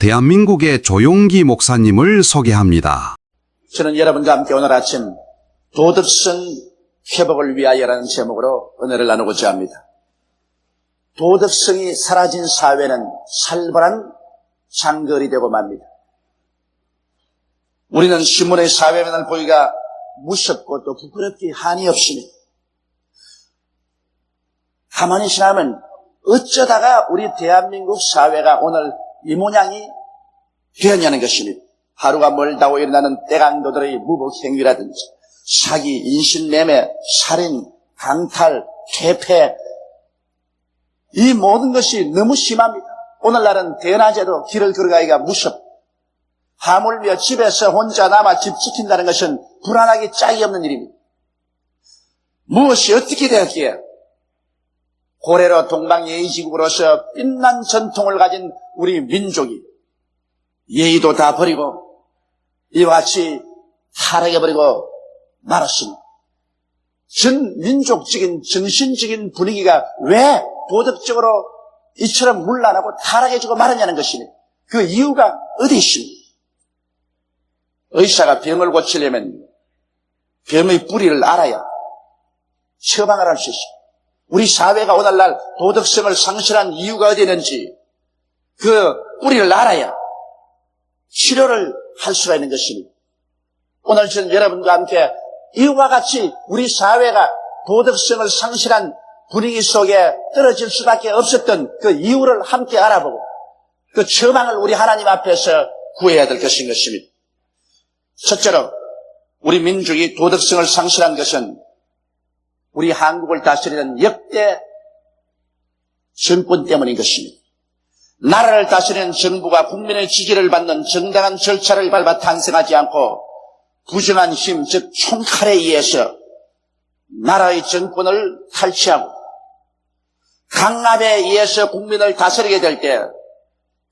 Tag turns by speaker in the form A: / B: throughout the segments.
A: 대한민국의 조용기 목사님을 소개합니다.
B: 저는 여러분과 함께 오늘 아침 도덕성 회복을 위하여라는 제목으로 은혜를 나누고자 합니다. 도덕성이 사라진 사회는 살벌한 장거리 되고 맙니다. 우리는 신문의 사회면을 보기가 무섭고 또 부끄럽기 한이 없습니다. 가만히 생각하면 어쩌다가 우리 대한민국 사회가 오늘 이 모양이 되었냐는 것입니다. 하루가 멀다고 일어나는 떼강도들의 무복 행위라든지 사기, 인신매매, 살인, 강탈, 퇴폐, 이 모든 것이 너무 심합니다. 오늘날은 대낮에도 길을 걸어가기가 무섭고 하물며 집에서 혼자 남아 집 지킨다는 것은 불안하기 짝이 없는 일입니다. 무엇이 어떻게 되었기에 고래로 동방예의지국으로서 빛난 전통을 가진 우리 민족이 예의도 다 버리고 이와 같이 타락해버리고 말았습니다. 전 민족적인 정신적인 분위기가 왜 도덕적으로 이처럼 문란하고 타락해지고 말았냐는 것입니다. 그 이유가 어디 있습니까? 의사가 병을 고치려면 병의 뿌리를 알아야 처방을 할 수 있습니다. 우리 사회가 오늘날 도덕성을 상실한 이유가 어디 있는지 그 뿌리를 알아야 치료를 할 수가 있는 것입니다. 오늘 저는 여러분과 함께 이와 같이 우리 사회가 도덕성을 상실한 분위기 속에 떨어질 수밖에 없었던 그 이유를 함께 알아보고 그 처방을 우리 하나님 앞에서 구해야 될 것인 것입니다. 첫째로 우리 민족이 도덕성을 상실한 것은 우리 한국을 다스리는 역대 정권 때문인 것입니다. 나라를 다스리는 정부가 국민의 지지를 받는 정당한 절차를 밟아 탄생하지 않고 부정한 힘, 즉 총칼에 의해서 나라의 정권을 탈취하고 강압에 의해서 국민을 다스리게 될 때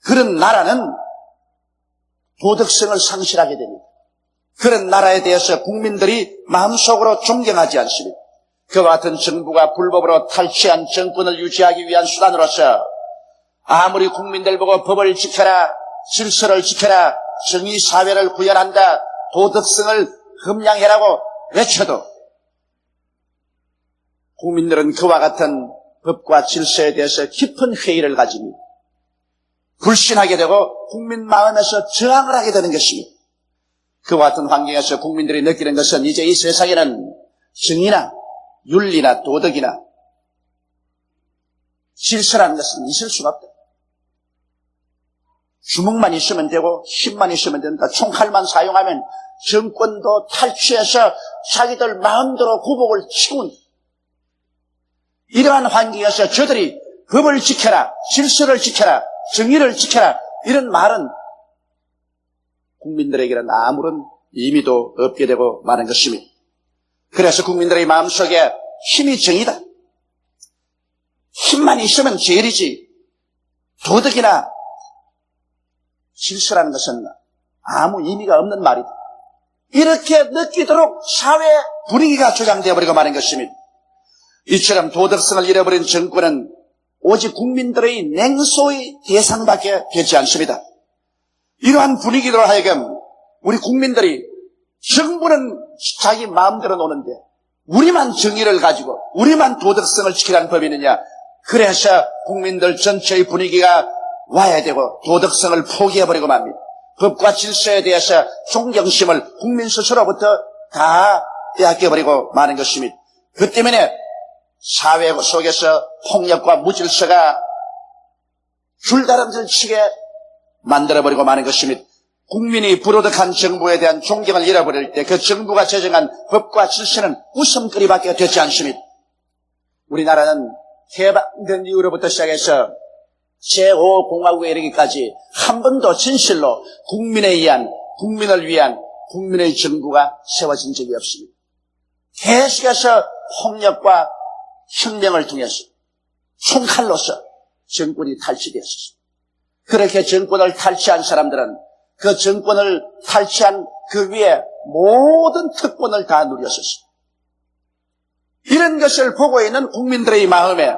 B: 그런 나라는 도덕성을 상실하게 됩니다. 그런 나라에 대해서 국민들이 마음속으로 존경하지 않습니다. 그와 같은 정부가 불법으로 탈취한 정권을 유지하기 위한 수단으로서 아무리 국민들 보고 법을 지켜라, 질서를 지켜라, 정의사회를 구현한다, 도덕성을 함양해라고 외쳐도 국민들은 그와 같은 법과 질서에 대해서 깊은 회의를 가집니다. 불신하게 되고 국민 마음에서 저항을 하게 되는 것입니다. 그와 같은 환경에서 국민들이 느끼는 것은 이제 이 세상에는 정의나 윤리나 도덕이나 질서라는 것은 있을 수가 없다. 주먹만 있으면 되고 힘만 있으면 된다. 총칼만 사용하면 정권도 탈취해서 자기들 마음대로 구복을 치운 이러한 환경에서 저들이 법을 지켜라, 질서를 지켜라, 정의를 지켜라 이런 말은 국민들에게는 아무런 의미도 없게 되고 마는 것입니다. 그래서 국민들의 마음속에 힘이 정의다. 힘만 있으면 제일이지 도덕이나 질서라는 것은 아무 의미가 없는 말이다. 이렇게 느끼도록 사회 분위기가 조장되어 버리고 마는 것입니다. 이처럼 도덕성을 잃어버린 정권은 오직 국민들의 냉소의 대상밖에 되지 않습니다. 이러한 분위기로 하여금 우리 국민들이 정부는 자기 마음대로 노는데 우리만 정의를 가지고 우리만 도덕성을 지키라는 법이 있느냐. 그래서 국민들 전체의 분위기가 와야 되고 도덕성을 포기해버리고 맙니다. 법과 질서에 대해서 존경심을 국민 스스로부터 다 빼앗겨버리고 마는 것입니다. 그 때문에 사회 속에서 폭력과 무질서가 줄다름질 치게 만들어버리고 마는 것입니다. 국민이 불도덕한 정부에 대한 존경을 잃어버릴 때 그 정부가 제정한 법과 질서는 웃음거리밖에 되지 않습니다. 우리나라는 해방된 이후로부터 시작해서 제5공화국에 이르기까지 한 번도 진실로 국민에 의한, 국민을 위한 국민의 정부가 세워진 적이 없습니다. 계속해서 폭력과 혁명을 통해서 총칼로서 정권이 탈취되었습니다. 그렇게 정권을 탈취한 사람들은 그 정권을 탈취한 그 위에 모든 특권을 다 누렸었습니다. 이런 것을 보고 있는 국민들의 마음에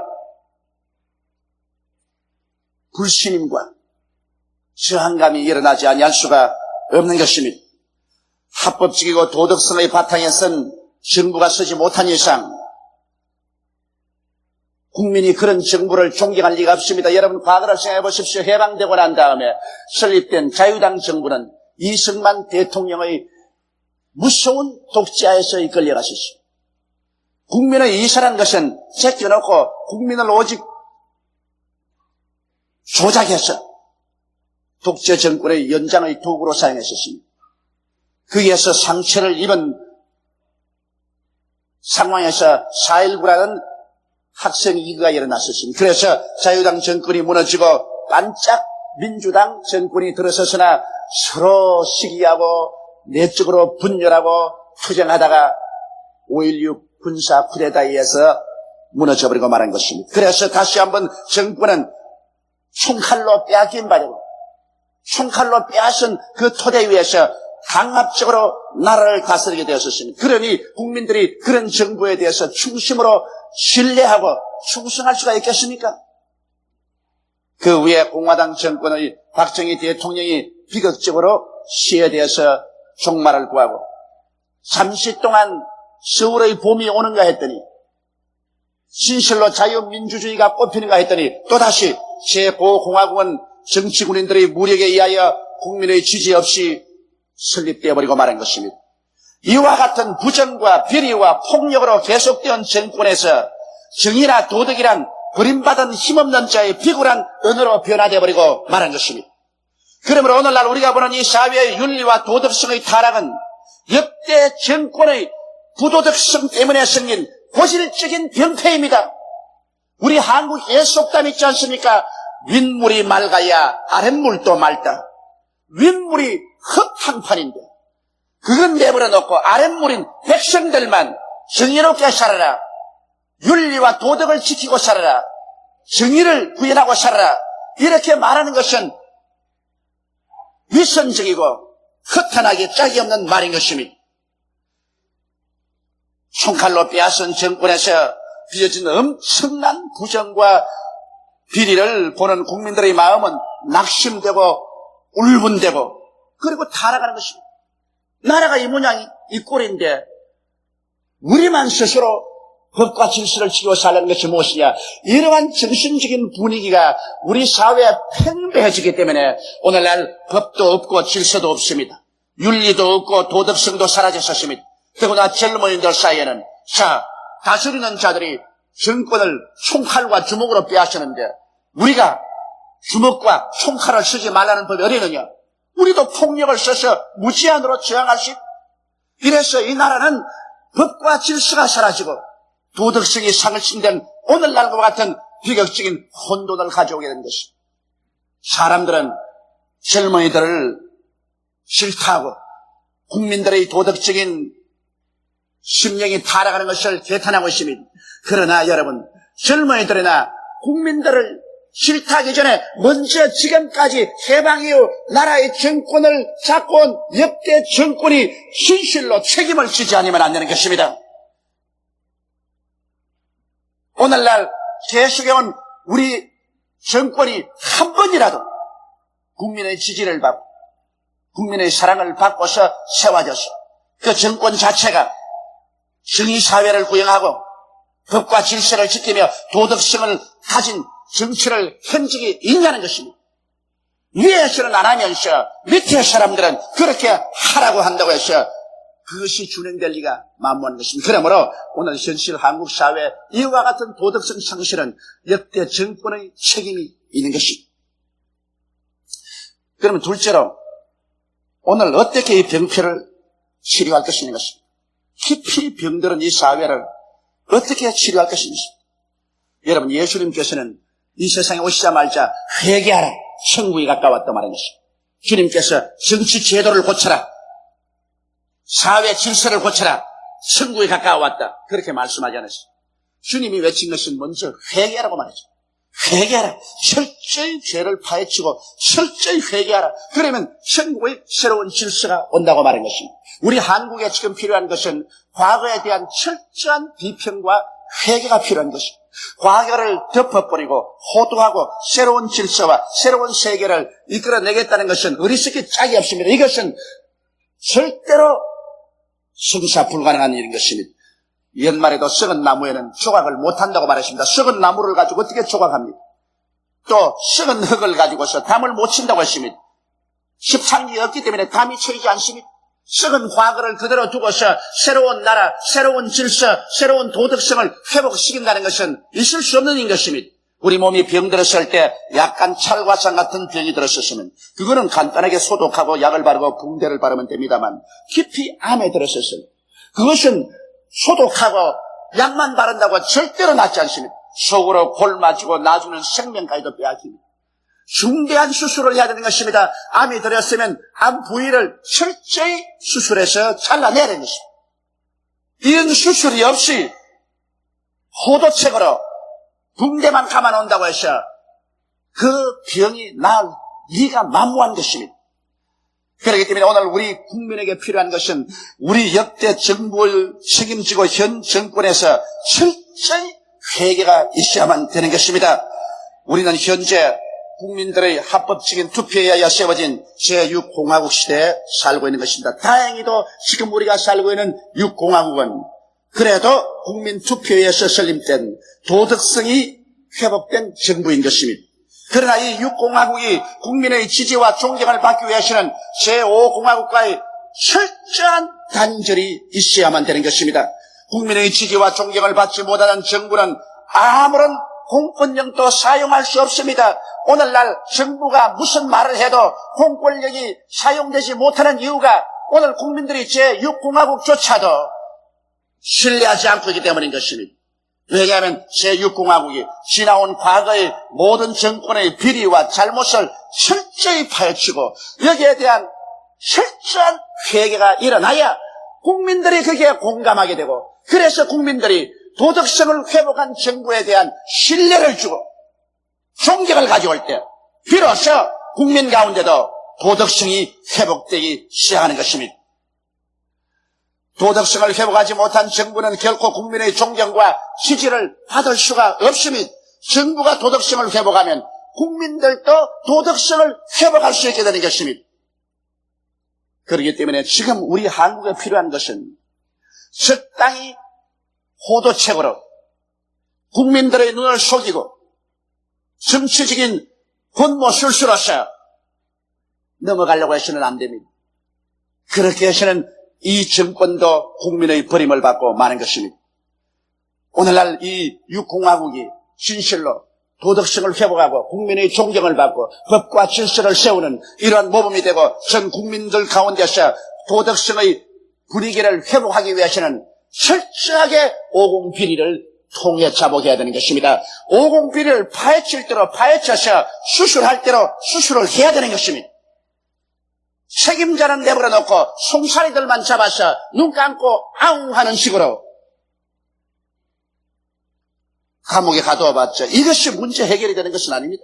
B: 불신임과 저항감이 일어나지 아니할 수가 없는 것입니다. 합법적이고 도덕성의 바탕에 선 정부가 서지 못한 이상 국민이 그런 정부를 존경할 리가 없습니다. 여러분 과거를 생각해 보십시오. 해방되고 난 다음에 설립된 자유당 정부는 이승만 대통령의 무서운 독재하에서 이끌려가셨습니다. 국민의 이사라는 것은 제껴놓고 국민을 오직 조작해서 독재 정권의 연장의 도구로 사용했었습니다. 거기에서 상처를 입은 상황에서 4.19라는 학생 위기가 일어났었습니다. 그래서 자유당 정권이 무너지고 반짝 민주당 정권이 들어서서나 서로 시기하고 내적으로 분열하고 투쟁하다가 5.16 군사 쿠데타에 의해서 무너져버리고 말한 것입니다. 그래서 다시 한번 정권은 총칼로 빼앗긴 바되고 총칼로 빼앗은 그 토대 위에서 강압적으로 나라를 다스리게 되었습니다. 그러니 국민들이 그런 정부에 대해서 충심으로 신뢰하고 충성할 수가 있겠습니까? 그 위에 공화당 정권의 박정희 대통령이 비극적으로 시에 대해서 종말을 구하고 잠시 동안 서울의 봄이 오는가 했더니 진실로 자유민주주의가 꽃피는가 했더니 또다시 제5공화국은 정치군인들의 무력에 의하여 국민의 지지 없이 설립되어 버리고 말한 것입니다. 이와 같은 부정과 비리와 폭력으로 계속되온 정권에서 정의나 도덕이란 버림받은 힘없는 자의 비굴한 언어로 변화되어 버리고 말한 것입니다. 그러므로 오늘날 우리가 보는 이 사회의 윤리와 도덕성의 타락은 역대 정권의 부도덕성 때문에 생긴 고질적인 병폐입니다. 우리 한국 예속담 있지 않습니까? 윗물이 맑아야 아랫물도 맑다. 윗물이 흙탕판인데 그건 내버려 놓고 아랫물인 백성들만 정의롭게 살아라. 윤리와 도덕을 지키고 살아라. 정의를 구현하고 살아라. 이렇게 말하는 것은 위선적이고 허탄하게 짝이 없는 말인 것입니다. 총칼로 빼앗은 정권에서 빚어진 엄청난 부정과 비리를 보는 국민들의 마음은 낙심되고 울분되고 그리고 타락하는 것입니다. 나라가 이 모양이 이 꼴인데 우리만 스스로 법과 질서를 지키고 살라는 것이 무엇이냐. 이러한 정신적인 분위기가 우리 사회에 팽배해지기 때문에 오늘날 법도 없고 질서도 없습니다. 윤리도 없고 도덕성도 사라졌습니다. 더구나 젊은이들 사이에는 다스리는 자들이 정권을 총칼과 주먹으로 빼앗으는데 우리가 주먹과 총칼을 쓰지 말라는 법이 어디느냐. 우리도 폭력을 써서 무제한으로 저항할 수 있다. 이래서 이 나라는 법과 질서가 사라지고 도덕성이 상실된 오늘날과 같은 비극적인 혼돈을 가져오게 된 것입니다. 사람들은 젊은이들을 싫다하고 국민들의 도덕적인 심령이 타락하는 것을 개탄하고 있습니다. 그러나 여러분, 젊은이들이나 국민들을 싫다하기 전에 먼저 지금까지 해방 이후 나라의 정권을 잡고 온 역대 정권이 진실로 책임을 지지 않으면 안 되는 것입니다. 오늘날 계속해온 우리 정권이 한 번이라도 국민의 지지를 받고 국민의 사랑을 받고서 세워져서 그 정권 자체가 정의사회를 구형하고 법과 질서를 지키며 도덕성을 가진 정치를 현직이 있냐는 것입니다. 위에서는 안 하면서 밑에 사람들은 그렇게 하라고 한다고 해서 그것이 준행될 리가 만무한 것입니다. 그러므로 오늘 현실 한국 사회 이와 같은 도덕성 상실은 역대 정권의 책임이 있는 것입니다. 그러면 둘째로 오늘 어떻게 이 병폐를 치료할 것이냐는 것입니다. 깊이 병들은 이 사회를 어떻게 치료할 것인지. 여러분, 예수님께서는 이 세상에 오시자마자 회개하라, 천국이 가까웠다 말한 것입니다. 주님께서 정치 제도를 고쳐라, 사회 질서를 고쳐라, 천국이 가까워왔다, 그렇게 말씀하지 않았습니다. 주님이 외친 것은 먼저 회개하라고 말했죠. 회개하라, 철저히 죄를 파헤치고 철저히 회개하라. 그러면 천국의 새로운 질서가 온다고 말한 것입니다. 우리 한국에 지금 필요한 것은 과거에 대한 철저한 비평과 회개가 필요한 것입니다. 과거를 덮어버리고 호도하고 새로운 질서와 새로운 세계를 이끌어내겠다는 것은 어리석기 짝이 없습니다. 이것은 절대로 성사 불가능한 일인 것입니다. 연말에도 썩은 나무에는 조각을 못한다고 말했습니다. 썩은 나무를 가지고 어떻게 조각합니까? 또 썩은 흙을 가지고서 담을 못 친다고 했습니다. 십상이 없기 때문에 담이 쳐이지 않습니다. 썩은 과거를 그대로 두고서 새로운 나라, 새로운 질서, 새로운 도덕성을 회복시킨다는 것은 있을 수 없는 것입니다. 우리 몸이 병들었을 때 약간 찰과상 같은 병이 들었었으면 그거는 간단하게 소독하고 약을 바르고 붕대를 바르면 됩니다만 깊이 암에 들었었으면 그것은 소독하고 약만 바른다고 절대로 낫지 않습니다. 속으로 골마지고 나주는 생명까지도 빼앗깁니다. 중대한 수술을 해야 되는 것입니다. 암이 들었으면 암 부위를 철저히 수술해서 잘라내야 되는 것입니다. 이런 수술이 없이 호도책으로 붕대만 감아놓는다고 해서 그 병이 나을 리가 만무한 것입니다. 그렇기 때문에 오늘 우리 국민에게 필요한 것은 우리 역대 정부를 책임지고 현 정권에서 철저히 회개가 있어야만 되는 것입니다. 우리는 현재 국민들의 합법적인 투표에 의하여 세워진 제6공화국 시대에 살고 있는 것입니다. 다행히도 지금 우리가 살고 있는 6공화국은 그래도 국민 투표에 의해서 설립된 도덕성이 회복된 정부인 것입니다. 그러나 이 6공화국이 국민의 지지와 존경을 받기 위해서는 제5공화국과의 철저한 단절이 있어야만 되는 것입니다. 국민의 지지와 존경을 받지 못하는 정부는 아무런 공권력도 사용할 수 없습니다. 오늘날 정부가 무슨 말을 해도 공권력이 사용되지 못하는 이유가 오늘 국민들이 제6공화국조차도 신뢰하지 않고 있기 때문인 것입니다. 왜냐하면 제6공화국이 지나온 과거의 모든 정권의 비리와 잘못을 철저히 파헤치고 여기에 대한 철저한 회개가 일어나야 국민들이 거기에 공감하게 되고 그래서 국민들이 도덕성을 회복한 정부에 대한 신뢰를 주고 존경을 가져올 때 비로소 국민 가운데도 도덕성이 회복되기 시작하는 것입니다. 도덕성을 회복하지 못한 정부는 결코 국민의 존경과 지지를 받을 수가 없습니다. 정부가 도덕성을 회복하면 국민들도 도덕성을 회복할 수 있게 되는 것입니다. 그렇기 때문에 지금 우리 한국에 필요한 것은 적당히 호도책으로 국민들의 눈을 속이고 정치적인 권모술수로서 넘어가려고 해서는 안 됩니다. 그렇게 해서는 이 정권도 국민의 버림을 받고 마는 것입니다. 오늘날 이 6공화국이 진실로 도덕성을 회복하고 국민의 존경을 받고 법과 질서를 세우는 이러한 모범이 되고 전 국민들 가운데서 도덕성의 분위기를 회복하기 위해서는 철저하게 오공비리를 통해 자복해야 되는 것입니다. 오공비리를 파헤칠 대로 파헤쳐서 수술할 대로 수술을 해야 되는 것입니다. 책임자는 내버려 놓고 송사리들만 잡아서 눈 감고 아웅 하는 식으로 감옥에 가두어 봤죠. 이것이 문제 해결이 되는 것은 아닙니다.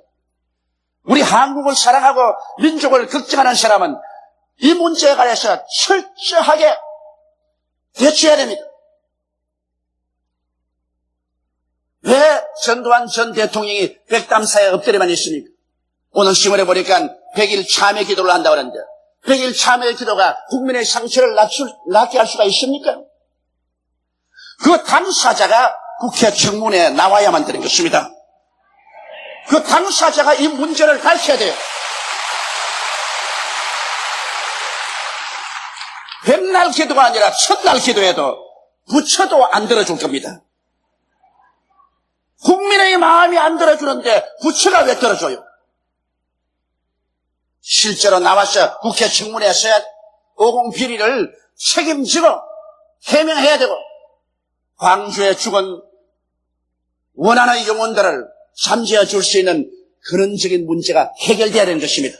B: 우리 한국을 사랑하고 민족을 걱정하는 사람은 이 문제에 관해서 철저하게 대처해야 됩니다. 왜 전두환 전 대통령이 백담사에 엎드려만 있습니까? 오늘 신문에 보니까 100일 참회 기도를 한다고 하는데 100일 참회 기도가 국민의 상처를 낫게 할 수가 있습니까? 그 당사자가 국회 청문회에 나와야만 되는 것입니다. 그 당사자가 이 문제를 밝혀야 돼요. 백날 기도가 아니라 첫날 기도해도 부처도 안 들어줄 겁니다. 국민의 마음이 안 들어주는데 부처가 왜 들어줘요? 실제로 나와서 국회 청문회에서 오공비리를 책임지고 해명해야 되고 광주에 죽은 원한의 영혼들을 잠재워 줄 수 있는 근원적인 문제가 해결돼야 되는 것입니다.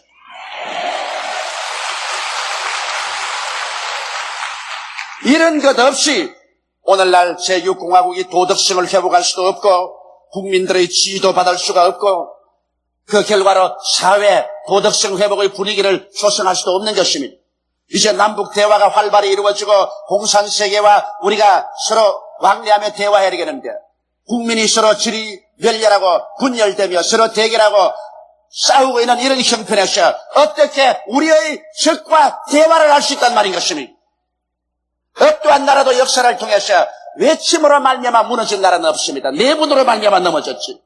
B: 이런 것 없이 오늘날 제6공화국이 도덕성을 회복할 수도 없고 국민들의 지지도 받을 수가 없고 그 결과로 사회 도덕성 회복의 분위기를 조성할 수도 없는 것입니다. 이제 남북 대화가 활발히 이루어지고 공산세계와 우리가 서로 왕래하며 대화해야 되겠는데 국민이 서로 질이 멸렬하고 분열되며 서로 대결하고 싸우고 있는 이런 형편에서 어떻게 우리의 적과 대화를 할 수 있단 말인 것입니다. 어떠한 나라도 역사를 통해서 외침으로 말미암아 무너진 나라는 없습니다. 내분으로 말미암아 넘어졌지.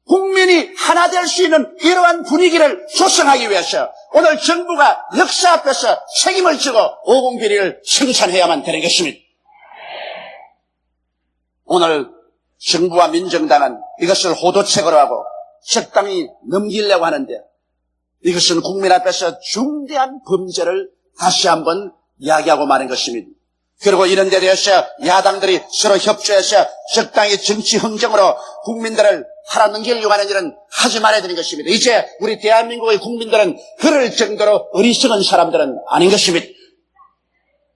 B: 국민이 하나 될 수 있는 이러한 분위기를 조성하기 위해서 오늘 정부가 역사 앞에서 책임을 지고 오공비리를 생산해야만 되는 것입니다. 오늘 정부와 민정당은 이것을 호도책으로 하고 적당히 넘기려고 하는데 이것은 국민 앞에서 중대한 범죄를 다시 한번 이야기하고 마는 것입니다. 그리고 이런 데 대해서 야당들이 서로 협조해서 적당히 정치 흥정으로 국민들을 팔아넘기려고 하는 일은 하지 말아야 되는 것입니다. 이제 우리 대한민국의 국민들은 그럴 정도로 어리석은 사람들은 아닌 것입니다.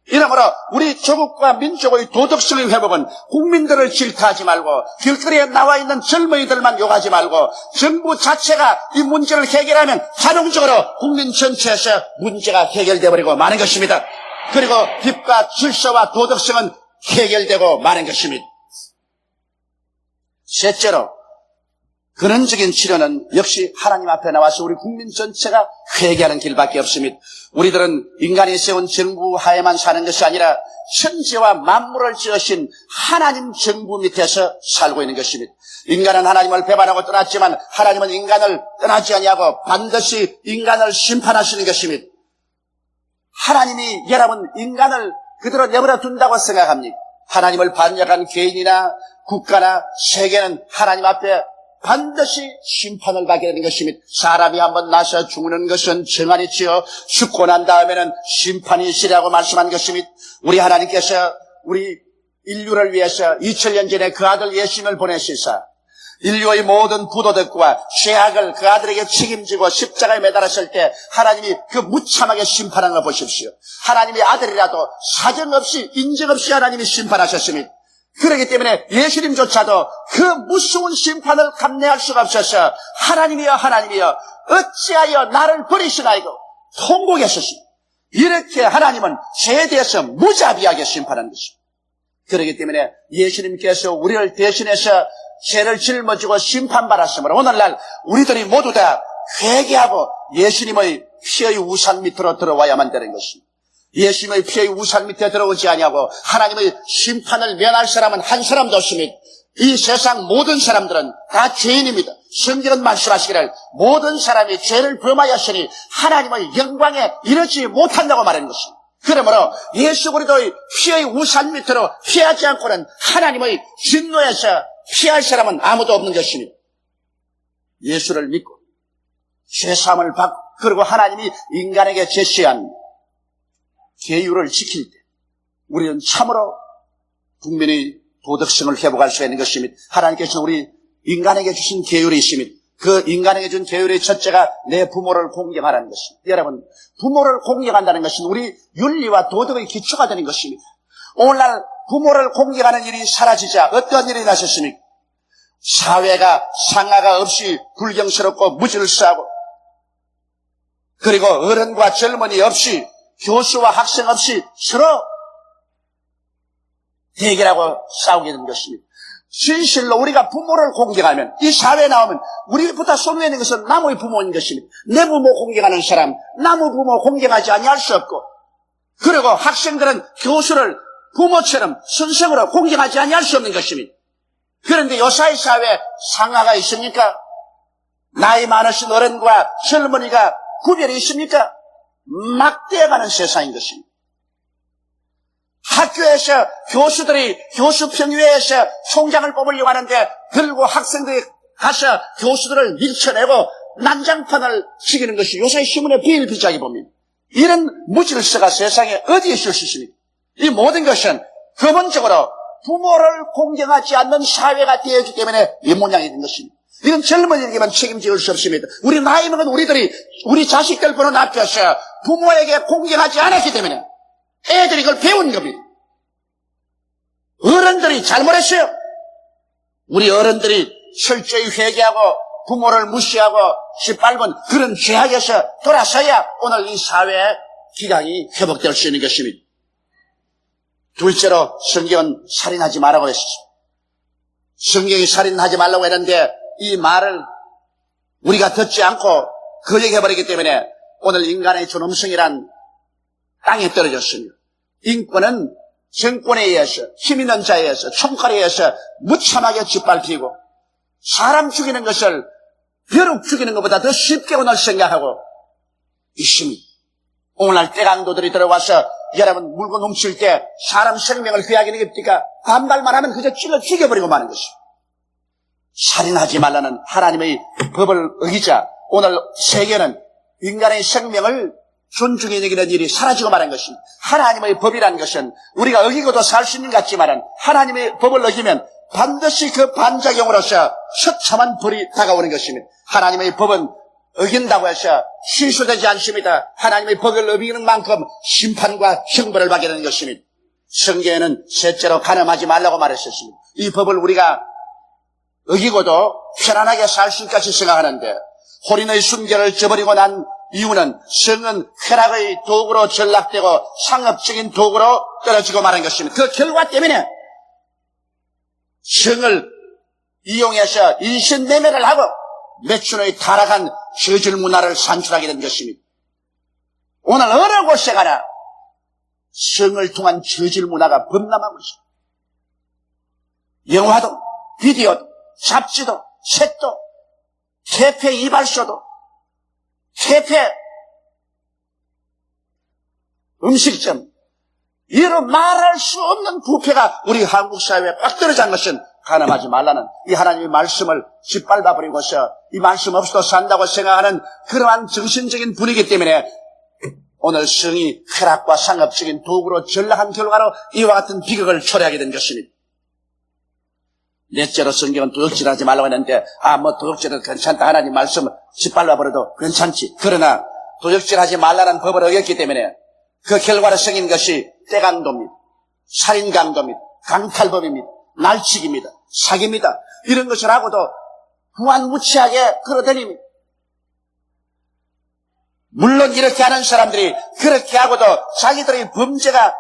B: 이러므로 우리 조국과 민족의 도덕성의 회복은 국민들을 질타하지 말고 길거리에 나와 있는 젊은이들만 욕하지 말고 정부 자체가 이 문제를 해결하면 자동적으로 국민 전체에서 문제가 해결되어 버리고 마는 것입니다. 그리고 법과 질서와 도덕성은 해결되고 마는 것입니다. 셋째로 근원적인 치료는 역시 하나님 앞에 나와서 우리 국민 전체가 회개하는 길밖에 없습니다. 우리들은 인간이 세운 정부 하에만 사는 것이 아니라 천지와 만물을 지으신 하나님 정부 밑에서 살고 있는 것입니다. 인간은 하나님을 배반하고 떠났지만 하나님은 인간을 떠나지 아니하고 반드시 인간을 심판하시는 것입니다. 하나님이 여러분 인간을 그대로 내버려 둔다고 생각합니까? 하나님을 반역한 개인이나 국가나 세계는 하나님 앞에 반드시 심판을 받게 되는 것입니다. 사람이 한번 나서 죽는 것은 정한이지요. 죽고 난 다음에는 심판이 있으리라고 말씀한 것입니다. 우리 하나님께서 우리 인류를 위해서 2000년 전에 그 아들 예수님을 보내시사 인류의 모든 부도덕과 죄악을 그 아들에게 책임지고 십자가에 매달았을 때 하나님이 그 무참하게 심판하는 걸 보십시오. 하나님의 아들이라도 사정없이 인정 없이 하나님이 심판하셨습니다. 그렇기 때문에 예수님조차도 그 무서운 심판을 감내할 수가 없어서 하나님이여 하나님이여 어찌하여 나를 버리시나이고 통곡했었습니다. 이렇게 하나님은 죄에 대해서 무자비하게 심판한 것입니다. 그렇기 때문에 예수님께서 우리를 대신해서 죄를 짊어지고 심판받았으므로 오늘날 우리들이 모두 다 회개하고 예수님의 피의 우산 밑으로 들어와야만 되는 것입니다. 예수님의 피의 우산 밑에 들어오지 아니하고 하나님의 심판을 면할 사람은 한 사람도 없습니다. 이 세상 모든 사람들은 다 죄인입니다. 성경은 말씀하시기를 모든 사람이 죄를 범하였으니 하나님의 영광에 이르지 못한다고 말하는 것입니다. 그러므로 예수 그리스도의 피의 우산 밑으로 피하지 않고는 하나님의 진노에서 피할 사람은 아무도 없는 것입니다. 예수를 믿고 죄사함을 받고 그리고 하나님이 인간에게 제시한 계율을 지킬 때 우리는 참으로 국민의 도덕성을 회복할 수 있는 것입니다. 하나님께서는 우리 인간에게 주신 계율이 있습니다. 그 인간에게 준 계율의 첫째가 내 부모를 공경하라는 것입니다. 여러분, 부모를 공경한다는 것은 우리 윤리와 도덕의 기초가 되는 것입니다. 오늘날 부모를 공경하는 일이 사라지자 어떤 일이 나셨습니까? 사회가 상하가 없이 불경스럽고 무질서하고 그리고 어른과 젊은이 없이 교수와 학생 없이 서로 대결하고 싸우게 되는 것입니다. 진실로 우리가 부모를 공경하면 이 사회에 나오면 우리보다 손에 있는 것은 남의 부모인 것입니다. 내 부모 공경하는 사람 남의 부모 공경하지 아니할 수 없고 그리고 학생들은 교수를 부모처럼 선생으로 공경하지 아니할 수 없는 것입니다. 그런데 요사이 사회에 상하가 있습니까? 나이 많으신 어른과 젊은이가 구별이 있습니까? 막대가는 세상인 것입니다. 학교에서 교수들이 교수평의회에서 총장을 뽑으려고 하는데 결국 학생들이 가서 교수들을 밀쳐내고 난장판을 치기는 것이 요사이 신문에 비일비재하게 봅니다. 이런 무질서가 세상에 어디에 있을 수 있습니까? 이 모든 것은 근본적으로 부모를 공경하지 않는 사회가 되었기 때문에 이 모양이 된 것입니다. 이건 젊은이에게만 책임질 수 없습니다. 우리 나이 먹은 우리들이 우리 자식들 보는 앞에서 부모에게 공경하지 않았기 때문에 애들이 그걸 배운 겁니다. 어른들이 잘못했어요. 우리 어른들이 철저히 회개하고 부모를 무시하고 시뻘건 그런 죄악에서 돌아서야 오늘 이 사회의 기강이 회복될 수 있는 것입니다. 둘째로 성경은 살인하지 말라고 했습니다. 성경이 살인하지 말라고 했는데 이 말을 우리가 듣지 않고 거역해버리기 때문에 오늘 인간의 존엄성이란 땅에 떨어졌으며 인권은 정권에 의해서 힘 있는 자에 의해서 총칼에 의해서 무참하게 짓밟히고 사람 죽이는 것을 벼룩 죽이는 것보다 더 쉽게 오늘 생각하고 있습니다. 오늘날 떼강도들이 들어와서 여러분 물건 훔칠 때 사람 생명을 귀하게 여깁니까? 반발만 하면 그저 찔러 죽여버리고 마는 것입니다. 살인하지 말라는 하나님의 법을 어기자 오늘 세계는 인간의 생명을 존중해 여기는 일이 사라지고 마는 것입니다. 하나님의 법이라는 것은 우리가 어기고도 살 수 있는 것 같지만 하나님의 법을 어기면 반드시 그 반작용으로서 처참한 벌이 다가오는 것입니다. 하나님의 법은 어긴다고 해서 취소되지 않습니다. 하나님의 법을 어기는 만큼 심판과 형벌을 받게 되는 것입니다. 성경에는 셋째로 간음하지 말라고 말했었습니다. 이 법을 우리가 어기고도 편안하게 살 수 있을까 생각하는데 혼인의 순결을 저버리고 난 이유는 성은 쾌락의 도구로 전락되고 상업적인 도구로 떨어지고 마는 것입니다. 그 결과 때문에 성을 이용해서 인신매매를 하고 매춘의 타락한 저질 문화를 산출하게 된 것입니다. 오늘 어느 곳에 가나 성을 통한 저질 문화가 범람하고 있습니다. 영화도, 비디오도, 잡지도, 책도, 퇴폐 이발소도, 퇴폐 음식점, 이런 말할 수 없는 부패가 우리 한국 사회에 꽉 들어간 것은 간음하지 말라는 이 하나님의 말씀을 짓밟아버리고서 이 말씀 없이도 산다고 생각하는 그러한 정신적인 분위기 때문에 오늘 성이 쾌락과 상업적인 도구로 전락한 결과로 이와 같은 비극을 초래하게 된 것입니다. 넷째로 성경은 도둑질하지 말라고 했는데 도둑질은 괜찮다. 하나님 말씀을 짓밟아버려도 괜찮지. 그러나 도둑질하지 말라는 법을 어겼기 때문에 그 결과로 생긴 것이 떼강도입니다. 살인강도입니다. 강탈범입니다. 날치기입니다. 사기입니다. 이런 것을 하고도 무한무치하게 끌어다닙니다. 물론 이렇게 하는 사람들이 그렇게 하고도 자기들의 범죄가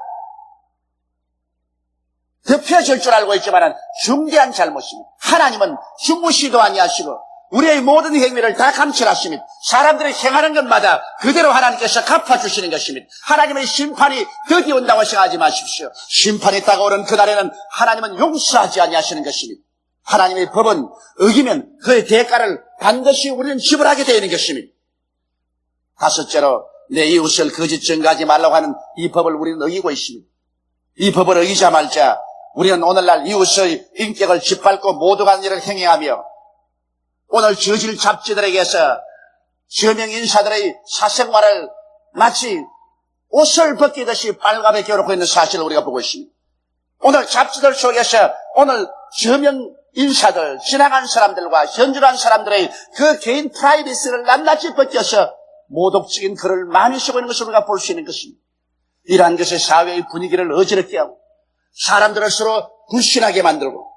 B: 덮여질 줄 알고 있지만 중대한 잘못입니다. 하나님은 중무시도 아니하시고 우리의 모든 행위를 다 감찰하십니다. 사람들이 행하는 것마다 그대로 하나님께서 갚아주시는 것입니다. 하나님의 심판이 드디 온다고 생각하지 마십시오. 심판이 다가오는 그날에는 하나님은 용서하지 아니하시는 것입니다. 하나님의 법은 어기면 그의 대가를 반드시 우리는 지불하게 되는 것입니다. 다섯째로 내 이웃을 거짓 증거하지 말라고 하는 이 법을 우리는 어기고 있습니다. 이 법을 어기자마자 우리는 오늘날 이웃의 인격을 짓밟고 모독하는 일을 행해하며 오늘 저질 잡지들에게서 저명 인사들의 사생활을 마치 옷을 벗기듯이 빨갛게 겨루고 있는 사실을 우리가 보고 있습니다. 오늘 잡지들 속에서 오늘 저명 인사들, 지나간 사람들과 현존한 사람들의 그 개인 프라이버시를 낱낱이 벗겨서 모독적인 글을 많이 쓰고 있는 것을 우리가 볼 수 있는 것입니다. 이러한 것이 사회의 분위기를 어지럽게 하고 사람들을 서로 불신하게 만들고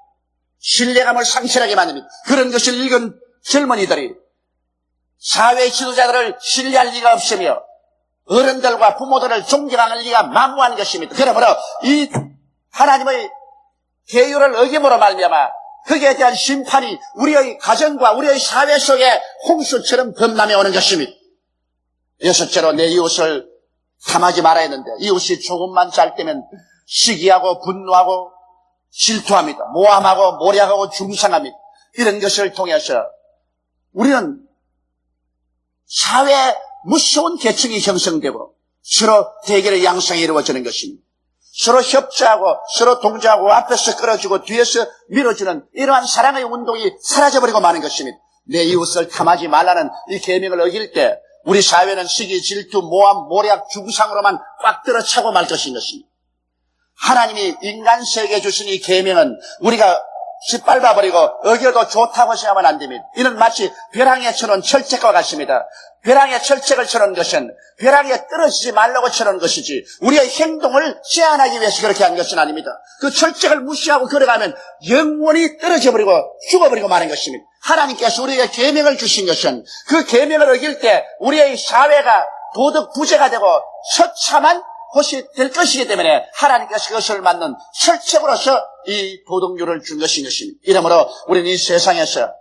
B: 신뢰감을 상실하게 만듭니다. 그런 것을 읽은 젊은이들이 사회 지도자들을 신뢰할 리가 없으며 어른들과 부모들을 존경할 리가 만무한 것입니다. 그러므로 이 하나님의 계율을 어김으로 말미암아 거기에 대한 심판이 우리의 가정과 우리의 사회 속에 홍수처럼 범람해 오는 것입니다. 여섯째로 내 이웃을 탐하지 말아야 했는데 이웃이 조금만 잘때면 시기하고 분노하고 질투합니다. 모함하고 모략하고 중상합니다. 이런 것을 통해서 우리는 사회에 무서운 계층이 형성되고 서로 대결의 양상이 이루어지는 것입니다. 서로 협조하고 서로 동조하고 앞에서 끌어주고 뒤에서 밀어주는 이러한 사랑의 운동이 사라져버리고 마는 것입니다. 내 이웃을 탐하지 말라는 이 계명을 어길 때 우리 사회는 시기, 질투, 모함, 모략, 중상으로만 꽉 들어차고 말 것인 것입니다. 하나님이 인간 세계에 주신 이 계명은 우리가 짓밟아버리고 어겨도 좋다고 생각하면 안 됩니다. 이는 마치 벼랑에 쳐놓은 철책과 같습니다. 벼랑에 철책을 쳐놓은 것은 벼랑에 떨어지지 말라고 쳐놓은 것이지 우리의 행동을 제한하기 위해서 그렇게 한 것은 아닙니다. 그 철책을 무시하고 걸어가면 영원히 떨어져버리고 죽어버리고 마는 것입니다. 하나님께서 우리에게 계명을 주신 것은 그 계명을 어길 때 우리의 사회가 도덕 부재가 되고 처참한 곳이 될 것이기 때문에 하나님께서 그것을 맞는 철책으로서 이 도덕률을 준 것인 것입니다. 이러므로 우리는 이 세상에서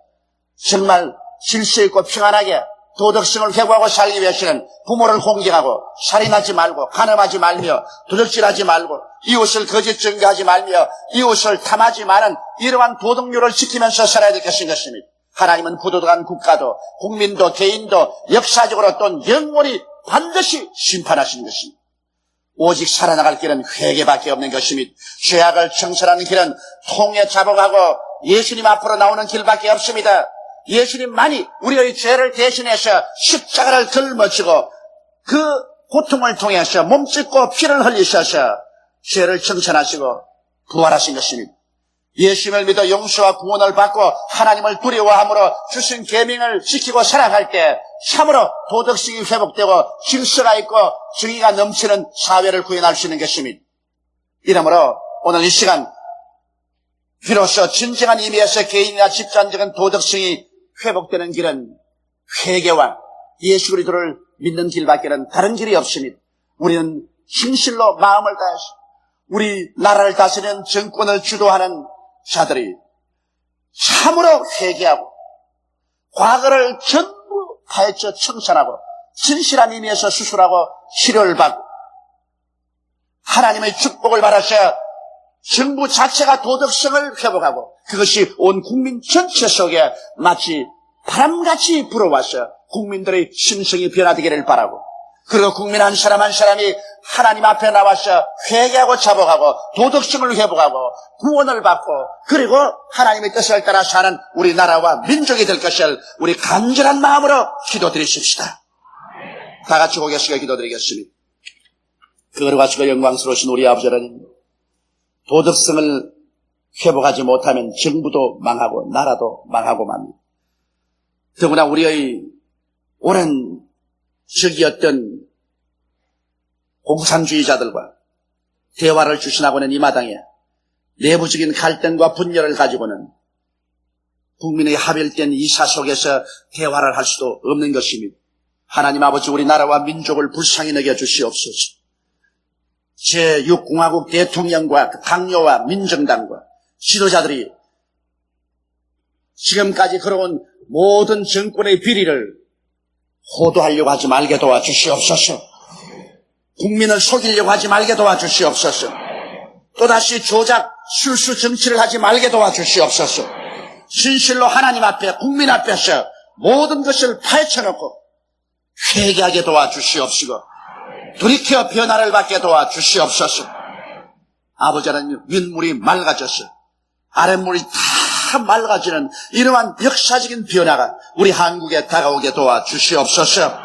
B: 정말 질서 있고 평안하게 도덕성을 회복하고 살기 위해서는 부모를 공경하고 살인하지 말고 간음하지 말며 도적질하지 말고 이웃을 거짓 증거하지 말며 이웃을 탐하지 마는 이러한 도덕률을 지키면서 살아야 될 것인 것입니다. 하나님은 부도덕한 국가도 국민도 개인도 역사적으로 또 영원히 반드시 심판하시는 것입니다. 오직 살아나갈 길은 회개밖에 없는 것입니다. 죄악을 청산하는 길은 통에 잡아가고 예수님 앞으로 나오는 길밖에 없습니다. 예수님만이 우리의 죄를 대신해서 십자가를 걸머지고 그 고통을 통해서 몸짓고 피를 흘리셔서 죄를 청산하시고 부활하신 것입니다. 예수님을 믿어 용서와 구원을 받고 하나님을 두려워함으로 주신 계명을 지키고 살아갈 때 참으로 도덕성이 회복되고 질서가 있고 정의가 넘치는 사회를 구현할 수 있는 것입니다. 이러므로 오늘 이 시간 비로소 진정한 의미에서 개인이나 집단적인 도덕성이 회복되는 길은 회개와 예수 그리스도를 믿는 길밖에는 다른 길이 없습니다. 우리는 힘실로 마음을 다해서 우리 나라를 다스리는 정권을 주도하는 자들이 참으로 회개하고 과거를 전부 파헤쳐 청산하고 진실한 의미에서 수술하고 치료를 받고 하나님의 축복을 받아서 정부 자체가 도덕성을 회복하고 그것이 온 국민 전체 속에 마치 바람같이 불어와서 국민들의 심성이 변화되기를 바라고 그리고 국민 한 사람 한 사람이 하나님 앞에 나와서 회개하고 자복하고 도덕성을 회복하고 구원을 받고 그리고 하나님의 뜻을 따라 사는 우리나라와 민족이 될 것을 우리 간절한 마음으로 기도드리십시다. 다 같이 고개 숙여 기도드리겠습니다. 거룩하시고 영광스러우신 우리 아버지 하나님, 도덕성을 회복하지 못하면 정부도 망하고 나라도 망하고 맙니다. 더구나 우리의 오랜 적이었던 공산주의자들과 대화를 주신하고는 이 마당에 내부적인 갈등과 분열을 가지고는 국민의 합일된 이사 속에서 대화를 할 수도 없는 것입니다. 하나님 아버지 우리나라와 민족을 불쌍히 여겨주시옵소서. 제6공화국 대통령과 당뇨와 민정당과 지도자들이 지금까지 걸어온 모든 정권의 비리를 호도하려고 하지 말게 도와주시옵소서. 국민을 속이려고 하지 말게 도와주시옵소서. 또다시 조작, 술수 정치를 하지 말게 도와주시옵소서. 진실로 하나님 앞에 국민 앞에서 모든 것을 파헤쳐놓고 회개하게 도와주시옵시고 돌이켜 변화를 받게 도와주시옵소서. 아버지 하나님 윗물이 맑아져서 아랫물이 다 맑아지는 이러한 역사적인 변화가 우리 한국에 다가오게 도와주시옵소서.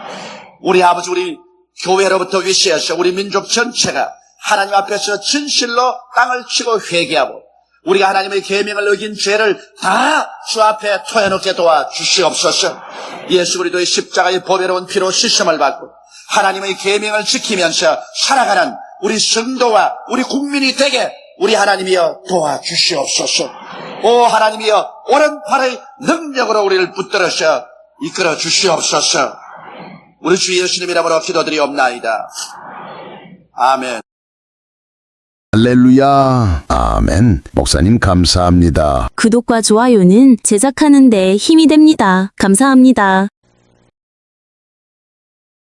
B: 우리 아버지 우리 교회로부터 위시해서 우리 민족 전체가 하나님 앞에서 진실로 땅을 치고 회개하고 우리가 하나님의 계명을 어긴 죄를 다 주 앞에 토해놓게 도와주시옵소서. 예수 그리스도의 십자가의 보배로운 피로 씻음을 받고 하나님의 계명을 지키면서 살아가는 우리 성도와 우리 국민이 되게 우리 하나님이여 도와주시옵소서. 오 하나님이여 오른팔의 능력으로 우리를 붙들어서 이끌어 주시옵소서. 우리 주 예수님 이름으로 기도드리옵나이다. 아멘.
C: 할렐루야. 아멘. 목사님 감사합니다.
D: 구독과 좋아요는 제작하는 데 힘이 됩니다. 감사합니다.